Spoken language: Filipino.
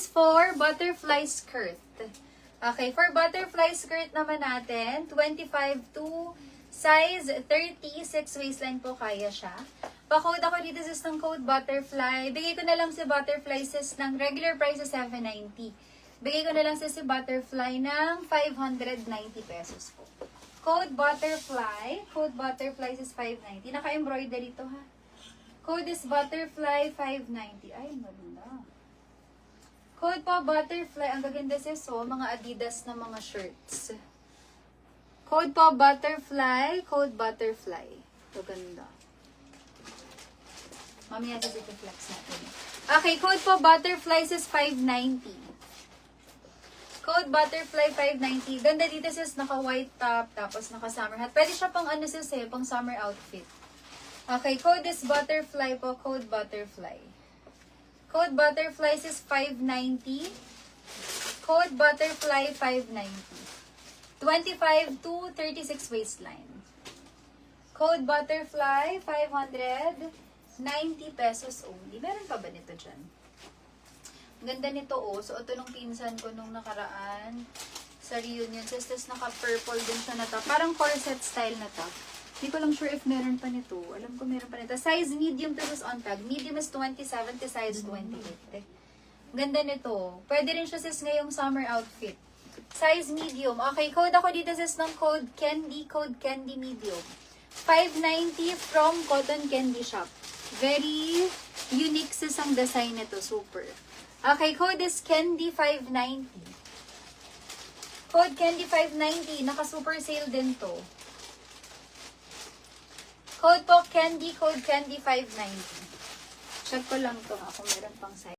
is for butterfly skirt. Okay, for butterfly skirt naman natin, 25 to size 36 waistline po kaya siya. Pa-code ako dito sis ng code butterfly. Bigay ko na lang si butterfly sis ng regular price sa 790. Bigay ko na lang sis si butterfly ng 590 pesos po. Code butterfly is 590. Naka-embroidery to ha. Code is butterfly 590. Ay, maganda. Code po butterfly. Ang gaganda sis mga Adidas na mga shirts. Code po butterfly. Maganda. Mamaya sa flex natin. Okay, code po butterfly is 590. Code butterfly 590. Ganda dito sis, naka white top, tapos naka summer hat. Pwede siya pang ano sis pang summer outfit. Okay, code is butterfly po, code butterfly. Code butterfly is 590. Code butterfly 590. 25 to 36 waistline. Code butterfly 590 pesos only. Meron pa ba nito dyan? Ganda nito So, ito nung pinsan ko nung nakaraan sa reunion. Tapos naka-purple din siya na to. Parang corset style na to. Hindi ko lang sure if meron pa nito. Alam ko meron pa nito. Size medium to is on tag. Medium is 27 to size 28. Ganda nito. Pwede rin siya sis ngayong summer outfit. Size medium. Okay, code ako dito sis ng code candy medium. 590 from Cotton Candy Shop. Very unique sis ang design nito. Super. Okay, code is candy 590. Code candy 590. Naka-super sale din to. Code po candy 590. Check ko lang to kung meron pang size.